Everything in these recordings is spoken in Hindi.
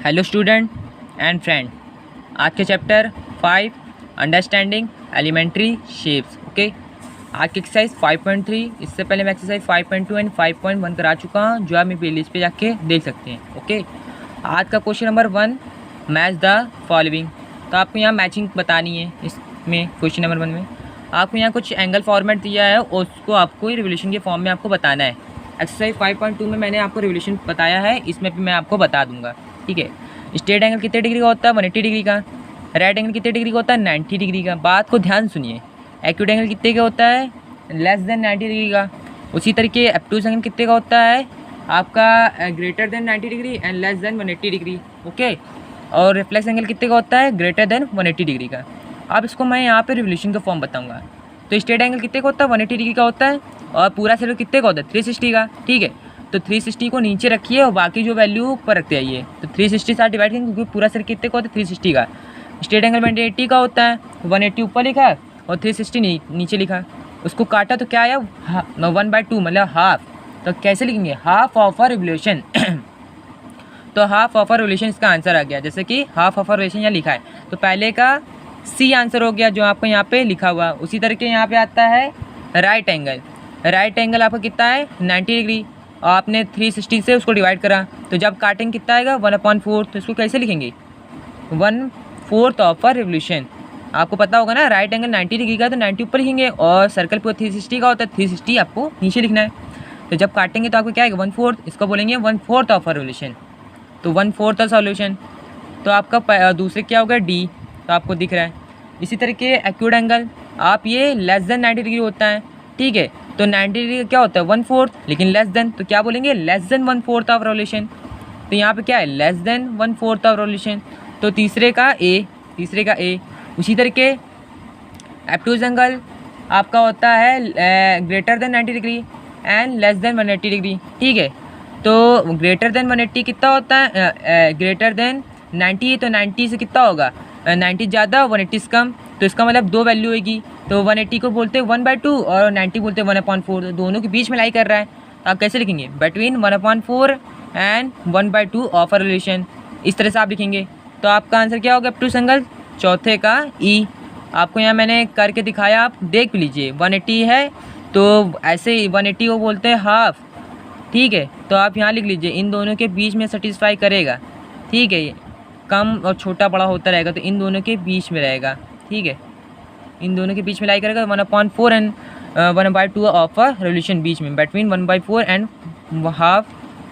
हेलो स्टूडेंट एंड फ्रेंड, आज के chapter 5 understanding elementary shapes. Okay, आज की एक्सरसाइज 5.3। इससे पहले मैं एक्सरसाइज 5.2 एंड 5.1 करा चुका हूँ, जो आप मेरी प्लेलिस्ट पे जाके देख सकते हैं। ओके, आज का question number 1, match the following. तो आपको यहाँ मैचिंग बतानी है। इसमें क्वेश्चन नंबर 1 में आपको यहाँ कुछ एंगल फॉर्मेट दिया है और उसको आपको रिवोल्यूशन के फॉर्म में आपको बताना है। एक्सरसाइज 5.2 में मैंने आपको रिवोल्यूशन बताया है, इसमें भी मैं आपको बता दूंगा। ठीक है, स्ट्रेट एंगल कितने डिग्री का होता है? 180 डिग्री का। राइट एंगल कितने डिग्री का होता है? 90 डिग्री का। बात को ध्यान सुनिए। एक्यूट एंगल कितने का होता है? लेस देन 90 डिग्री का। उसी तरीके एब्टूज एंगल कितने का होता है? आपका greater than 90 degree and less than 180 degree. Okay, और रिफ्लेक्स एंगल कितने का होता है? ग्रेटर देन 180 डिग्री का। अब इसको मैं यहाँ पे रिवोल्यूशन का फॉर्म बताऊँगा। तो स्ट्रेट एंगल कितने का होता है? 180 डिग्री का होता है। और पूरा सर्कल कितने का होता है? 360 का। ठीक है, तो 360 को नीचे रखिए और बाकी जो वैल्यू ऊपर रखते आइए। तो 360 से डिवाइड करेंगे क्योंकि पूरा सर्कल कितने का होता है? 360 का। स्ट्रेट एंगल 180 का होता है, 180 ऊपर लिखा और 360 नीचे लिखा। उसको काटा तो क्या आया? 1/2 मतलब हाफ। तो कैसे लिखेंगे? Half of a revolution. तो हाफ ऑफ अ रिवोल्यूशन इसका आंसर आ गया। जैसे कि हाफ ऑफ अ रिवोल्यूशन यहाँ लिखा है, तो पहले का सी आंसर हो गया जो आपको यहाँ पे लिखा हुआ। उसी तरीके यहाँ पे आता है राइट एंगल। राइट एंगल आपका कितना है? 90 डिग्री। और आपने 360 से उसको डिवाइड करा, तो जब काटेंगे कितना आएगा? 1/4। तो इसको कैसे लिखेंगे? 1/4 ऑफ अ रिवोल्यूशन। आपको पता होगा ना, राइट एंगल 90 डिग्री का तो 90 ऊपर लिखेंगे और सर्कल पूरा 360 का होता है, 360 आपको नीचे लिखना है। तो जब काटेंगे तो आपको क्या आएगा? 1/4। इसको बोलेंगे 1/4 ऑफ अ रिवोल्यूशन। तो 1/4 सॉल्यूशन। तो आपका दूसरे क्या होगा? डी। तो आपको दिख रहा है। इसी तरीके एक्यूट एंगल आप ये लेस देन 90 डिग्री होता है। ठीक है, तो 90 डिग्री का क्या होता है? 1/4, लेकिन लेस देन तो क्या बोलेंगे? Less than 1/4 of revolution. तो यहाँ पे क्या है? Less than 1/4 of revolution. तो तीसरे का ए। उसी तरीके एब्टूज एंगल आपका होता है greater than 90 degree and less than 180 degree. ठीक है, तो ग्रेटर देन 180 कितना होता है? ग्रेटर देन 90, तो 90 से कितना होगा? 90 ज़्यादा 180 से कम। तो इसका मतलब दो वैल्यू होगी। तो 180 को बोलते हैं 1/2 और 90 बोलते हैं 1/4। तो दोनों के बीच में लाई कर रहा है। तो आप कैसे लिखेंगे? Between 1/4 and 1/2 of a relation. इस तरह से आप लिखेंगे। तो आपका आंसर क्या होगा? एब्टूज एंगल चौथे का ई। आपको यहाँ मैंने करके दिखाया, आप देख लीजिए। 180 है तो ऐसे ही 180 को बोलते हैं हाफ। ठीक है, तो आप यहाँ लिख लीजिए, इन दोनों के बीच में सेटिस्फाई करेगा। ठीक है, कम और छोटा बड़ा होता रहेगा, तो इन दोनों के बीच में रहेगा। ठीक है, इन दोनों के बीच में लाई करेगा 1/4 एंड 1/2 ऑफ अ रिवोल्यूशन, बीच में between 1/4 and half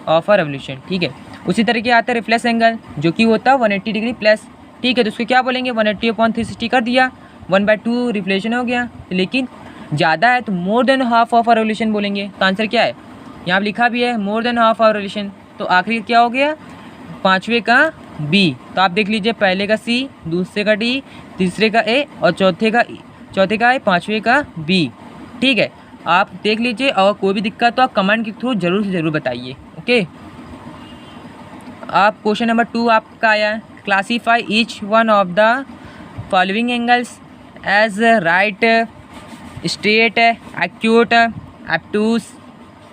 of a revolution. ठीक है, उसी तरीके आता है रिफ्लेक्स एंगल जो कि होता है 180 डिग्री प्लस। ठीक है, तो उसको क्या बोलेंगे? 180/360 कर दिया, 1/2 रिफ्लेक्शन हो गया। लेकिन ज़्यादा है तो more than half of a revolution बोलेंगे। तो आंसर क्या है? यहाँ लिखा भी है more than half of revolution. तो आखिरी क्या हो गया? पाँचवें का बी। तो आप देख लीजिए, पहले का सी, दूसरे का डी, तीसरे का ए और चौथे का ए, पाँचवें का बी। ठीक है, आप देख लीजिए और कोई भी दिक्कत तो आप कमेंट के थ्रू ज़रूर से ज़रूर बताइए। ओके, आप क्वेश्चन नंबर 2 आपका आया है, classify each one of the following angles as right, straight, acute, obtuse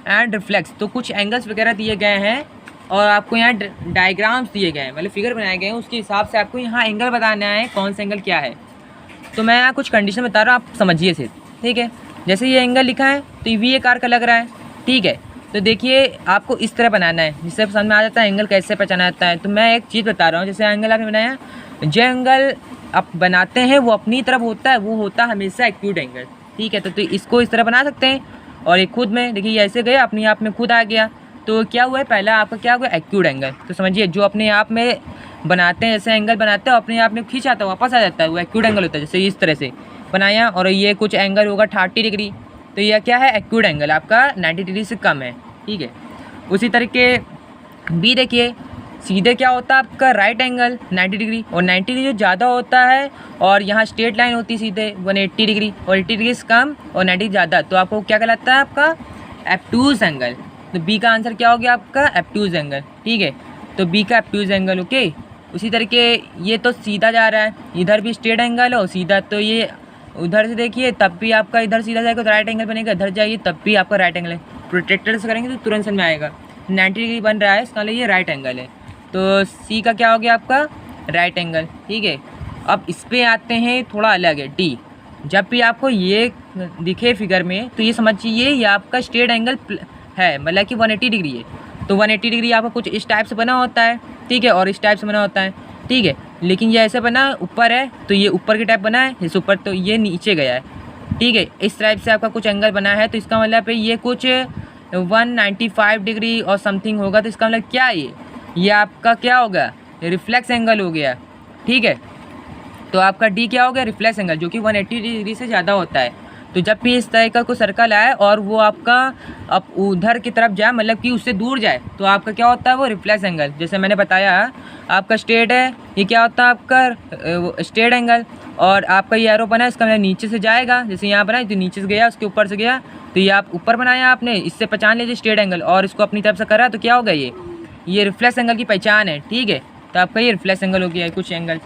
and reflex. तो कुछ एंगल्स वगैरह दिए गए हैं और आपको यहाँ डायग्राम्स दिए गए हैं, मतलब फिगर बनाए गए हैं। उसके हिसाब से आपको यहाँ एंगल बताना है, कौन सा एंगल क्या है। तो मैं यहाँ कुछ कंडीशन बता रहा हूँ, आप समझिए सिर्फ। ठीक है, जैसे ये एंगल लिखा है तो ये आकार का लग रहा है। ठीक है, तो देखिए आपको इस तरह बनाना है जिससे समझ में आ जाता है एंगल कैसे पहचाना जाता है। तो मैं एक चीज़ बता रहा हूँ, जैसे एंगल आपने बनाया, जो एंगल आप बनाते हैं वो अपनी तरफ होता है, वो होता है हमेशा एक्यूट एंगल। ठीक है, तो इसको इस तरह बना सकते हैं। और एक खुद में देखिए, ऐसे गया अपने आप में खुद आ गया, तो क्या हुआ है? पहला आपका क्या हुआ? Acute angle. तो समझिए, जो अपने आप में बनाते हैं, जैसे एंगल बनाते हैं अपने आप में खींच आता है, वापस आ जाता है, वो एक्यूट एंगल होता है। जैसे इस तरह से बनाया, और ये कुछ एंगल होगा 30 डिग्री, तो यह क्या है? एक्यूट एंगल आपका 90 डिग्री से कम है। ठीक है, उसी तरीके बी देखिए, सीधे क्या होता है आपका? राइट एंगल 90 डिग्री, और 90 डिग्री जो ज़्यादा होता है और यहाँ स्ट्रेट लाइन होती है सीधे 180 डिग्री, और 80 डिग्री से कम और 90 ज़्यादा, तो आपको क्या कहलाता है? आपका एब्टूज एंगल। तो बी का आंसर क्या हो गया? आपका एब्टूज एंगल। ठीक है, तो बी का एब्टूज एंगल। ओके, उसी तरीके ये तो सीधा जा रहा है, इधर भी स्ट्रेट एंगल हो सीधा, तो ये उधर से देखिए तब भी आपका इधर सीधा जाएगा तो राइट एंगल बनेगा, इधर जाइए तब भी आपका राइट एंगल है। प्रोटेक्टर से करेंगे तो तुरंत समझ में आएगा। 90 डिग्री बन रहा है, इसका मतलब ये राइट एंगल है। तो सी का क्या हो गया आपका राइट एंगल, ठीक है। अब इस पे आते हैं, थोड़ा अलग है डी। जब भी आपको ये दिखे फिगर में तो ये समझिए ये आपका स्ट्रेट एंगल है, मतलब कि 180 डिग्री है। तो 180 डिग्री आपका कुछ इस टाइप से बना होता है, ठीक है, और इस टाइप से बना होता है, ठीक है। लेकिन ये ऐसे बना ऊपर है तो ये ऊपर की टाइप बना है, इस ऊपर तो ये नीचे गया है, ठीक है। इस टाइप से आपका कुछ एंगल बना है, तो इसका मतलब ये कुछ 195 डिग्री और समथिंग होगा। तो इसका मतलब क्या है, ये आपका क्या होगा, रिफ्लेक्स एंगल हो गया, ठीक है। तो आपका डी क्या हो गया, रिफ्लेक्स एंगल, जो कि 180 डिग्री से ज़्यादा होता है। तो जब भी इस तरह का कोई सर्कल आए और वो आपका अब उधर की तरफ जाए, मतलब कि उससे दूर जाए, तो आपका क्या होता है, वो रिफ्लेक्स एंगल। जैसे मैंने बताया आपका स्ट्रेट है, ये क्या होता है आपका स्ट्रेट एंगल, और आपका ये एरो बना है, इसका मतलब नीचे से जाएगा, जैसे यहाँ बना है तो नीचे से गया, उसके ऊपर से गया, तो ये आप ऊपर बनाया आपने, इससे पहचान लीजिए स्ट्रेट एंगल, और इसको अपनी तरफ से करा तो क्या होगा, ये रिफ्लेक्स एंगल की पहचान है, ठीक है। तो आपका ये रिफ्लेक्स एंगल हो गया कुछ एंगल।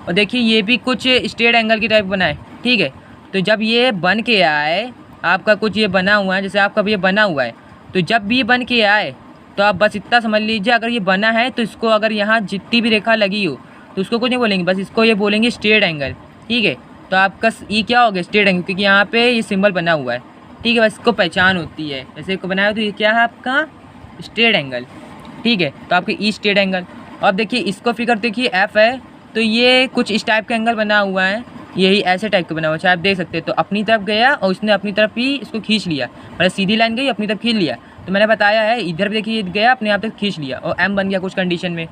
और देखिए ये भी कुछ स्ट्रेट एंगल की टाइप बना है, ठीक है। तो जब ये बन के आए, आपका कुछ ये बना हुआ है, जैसे आपका भी ये बना हुआ है, तो जब भी ये बन के आए तो आप बस इतना समझ लीजिए, अगर ये बना है तो इसको अगर यहाँ जितनी भी रेखा लगी हो तो उसको कुछ नहीं बोलेंगे, बस इसको ये बोलेंगे स्ट्रेट एंगल, ठीक है। तो आपका ये क्या हो गया, स्ट्रेट एंगल, क्योंकि यहाँ पे ये सिंबल बना हुआ है, ठीक है, बस इसको पहचान होती है, जैसे इसको बनाया तो ये क्या है आपका स्ट्रेट एंगल, ठीक है। तो आपके ई स्ट्रेट एंगल। अब देखिए इसको फिगर देखिए एफ है, तो ये कुछ इस टाइप का एंगल बना हुआ है, यही ऐसे टाइप का बना हुआ है, आप देख सकते हैं। तो अपनी तरफ गया और उसने अपनी तरफ ही इसको खींच लिया, मतलब सीधी लाइन गई अपनी तरफ खींच लिया। तो मैंने बताया है इधर भी देखिए गया अपने आप तक खींच लिया और एम बन गया कुछ कंडीशन में।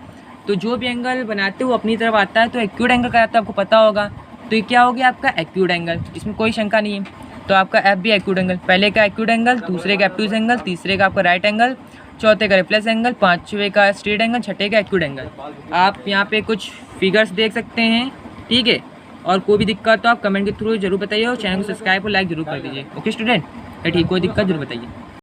तो जो भी एंगल बनाते हो वो अपनी तरफ आता है, तो एक्यूट एंगल कहता है, आपको पता होगा। तो ये क्या हो गया आपका एक्यूट एंगल, इसमें कोई शंका नहीं है। तो आपका एफ भी एक्यूट एंगल, पहले का एक्यूट एंगल, दूसरे का एब्ट्यूज एंगल, तीसरे का आपका राइट एंगल, चौथे का रिफ्लेक्स एंगल, पाँचवें का स्ट्रेट एंगल, छठे का एक्यूट एंगल। आप यहाँ पे कुछ फिगर्स देख सकते हैं, ठीक है। और कोई भी दिक्कत तो आप कमेंट के थ्रू जरूर बताइए, और चैनल को सब्सक्राइब और लाइक जरूर कर दीजिए। ओके स्टूडेंट, ठीक, कोई दिक्कत जरूर बताइए।